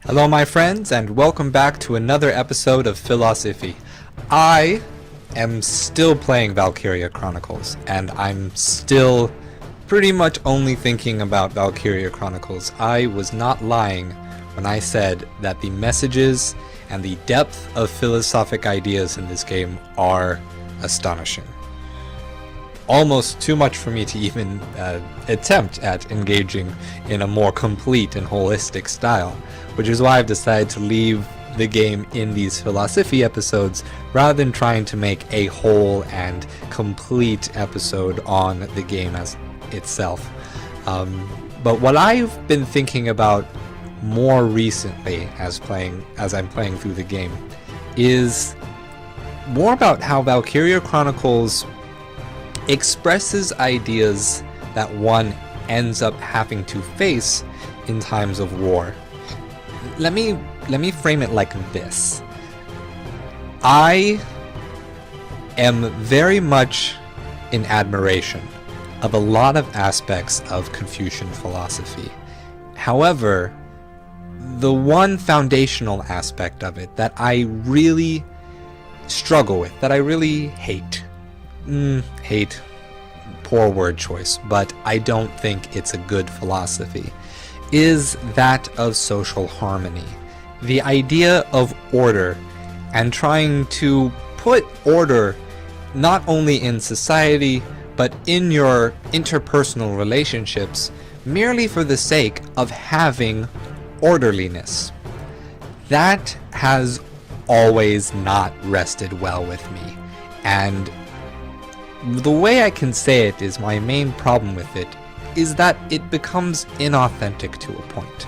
Hello my friends, and welcome back to another episode of Philos-Iffy. I am still playing Valkyria Chronicles, and I'm still pretty much only thinking about Valkyria Chronicles. I was not lying when I said that the messages and the depth of philosophic ideas in this game are astonishing. Almost too much for me to even attempt at engaging in a more complete and holistic style, which is why I've decided to leave the game in these Philos-Iffy episodes rather than trying to make a whole and complete episode on the game as itself. But what I've been thinking about more recently as I'm playing through the game is more about how Valkyria Chronicles expresses ideas that one ends up having to face in times of war. Let me frame it like this. I am very much in admiration of a lot of aspects of Confucian philosophy. However, the one foundational aspect of it that I really struggle with, that I really hate, poor word choice, but I don't think it's a good philosophy, is that of social harmony. The idea of order, and trying to put order not only in society, but in your interpersonal relationships, merely for the sake of having orderliness. That has always not rested well with me, and the way I can say it is my main problem with it is that it becomes inauthentic to a point.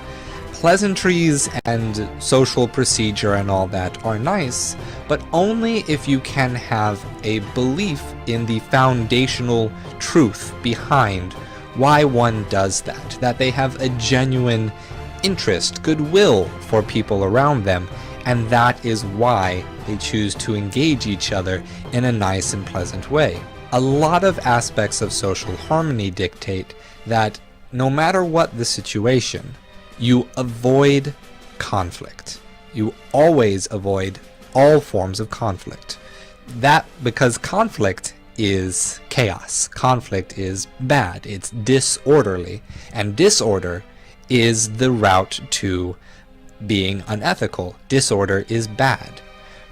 Pleasantries and social procedure and all that are nice, but only if you can have a belief in the foundational truth behind why one does that, that they have a genuine interest, goodwill for people around them, and that is why they choose to engage each other in a nice and pleasant way. A lot of aspects of social harmony dictate that no matter what the situation, you avoid conflict. You always avoid all forms of conflict. That because conflict is chaos. Conflict is bad. It's disorderly. And disorder is the route to being unethical. Disorder is bad.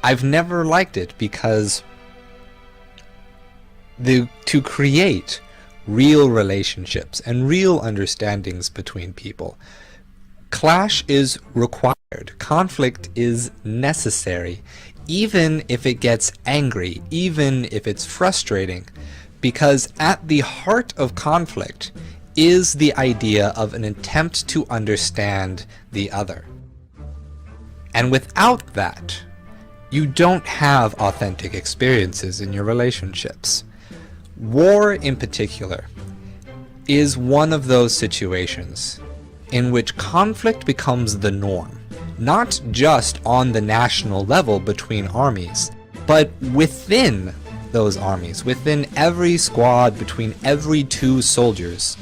I've never liked it because to create real relationships and real understandings between people, clash is required. Conflict is necessary, even if it gets angry, even if it's frustrating, because at the heart of conflict is the idea of an attempt to understand the other. And without that, you don't have authentic experiences in your relationships. War, in particular, is one of those situations in which conflict becomes the norm, not just on the national level between armies, but within those armies, within every squad, between every two soldiers.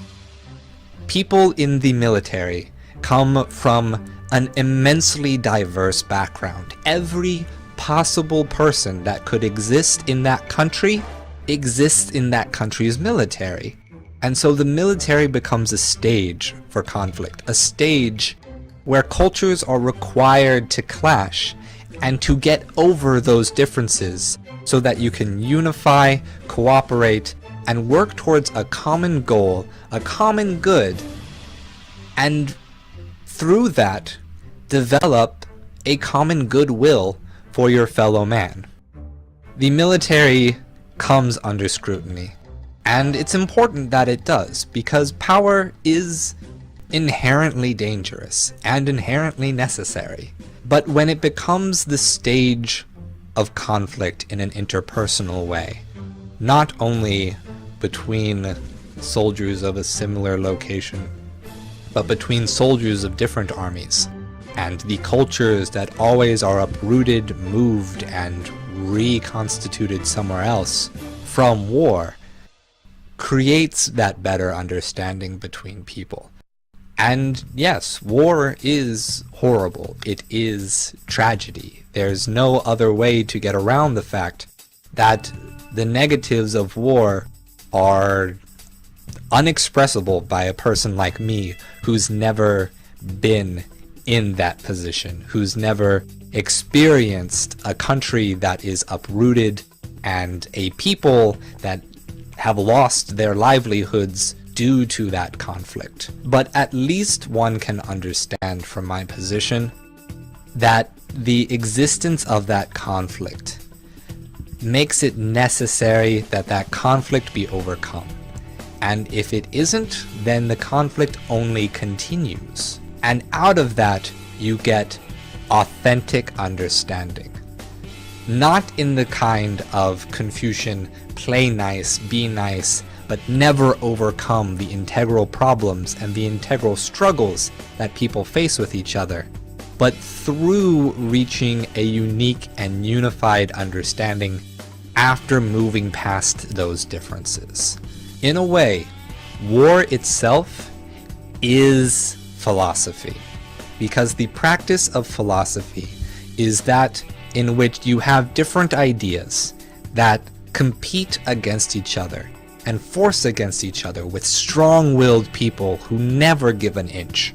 People in the military come from an immensely diverse background. Every possible person that could exist in that country exists in that country's military. And so the military becomes a stage for conflict, a stage where cultures are required to clash and to get over those differences so that you can unify, cooperate, and work towards a common goal, a common good, and through that develop a common goodwill for your fellow man. The military comes under scrutiny, and it's important that it does, because power is inherently dangerous and inherently necessary. But when it becomes the stage of conflict in an interpersonal way, not only between soldiers of a similar location, but between soldiers of different armies, and the cultures that always are uprooted, moved, and reconstituted somewhere else from war, creates that better understanding between people. And yes, war is horrible. It is tragedy. There's no other way to get around the fact that the negatives of war are unexpressible by a person like me who's never been in that position, who's never experienced a country that is uprooted and a people that have lost their livelihoods due to that conflict. But at least one can understand from my position that the existence of that conflict makes it necessary that that conflict be overcome. And if it isn't, then the conflict only continues. And out of that, you get authentic understanding. Not in the kind of Confucian play nice, be nice, but never overcome the integral problems and the integral struggles that people face with each other, but through reaching a unique and unified understanding after moving past those differences. In a way, war itself is philosophy, because the practice of philosophy is that in which you have different ideas that compete against each other and force against each other with strong-willed people who never give an inch.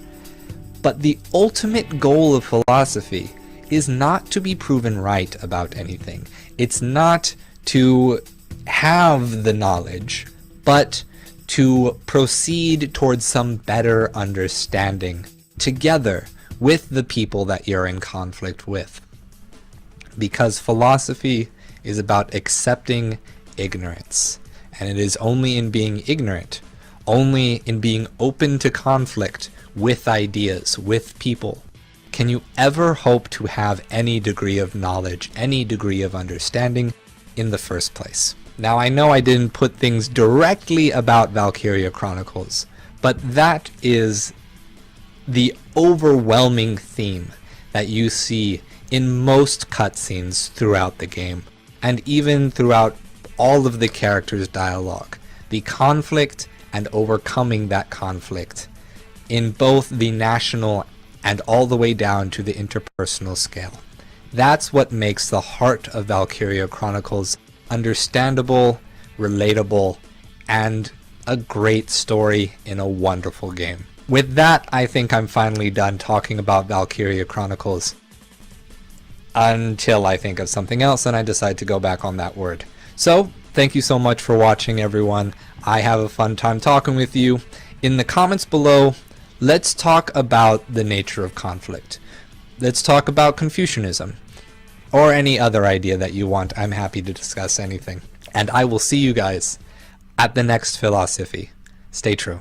But the ultimate goal of philosophy is not to be proven right about anything. It's not to have the knowledge, but to proceed towards some better understanding together with the people that you're in conflict with. Because philosophy is about accepting ignorance. And it is only in being ignorant, only in being open to conflict with ideas, with people, can you ever hope to have any degree of knowledge, any degree of understanding in the first place. Now, I know I didn't put things directly about Valkyria Chronicles, but that is the overwhelming theme that you see in most cutscenes throughout the game, and even throughout all of the characters' dialogue. The conflict and overcoming that conflict in both the national and all the way down to the interpersonal scale. That's what makes the heart of Valkyria Chronicles understandable, relatable, and a great story in a wonderful game. With that, I think I'm finally done talking about Valkyria Chronicles, until I think of something else and I decide to go back on that word. So, thank you so much for watching, everyone. I have a fun time talking with you. In the comments below, let's talk about the nature of conflict. Let's talk about Confucianism, or any other idea that you want. I'm happy to discuss anything. And I will see you guys at the next Philos-Fighter. Stay true.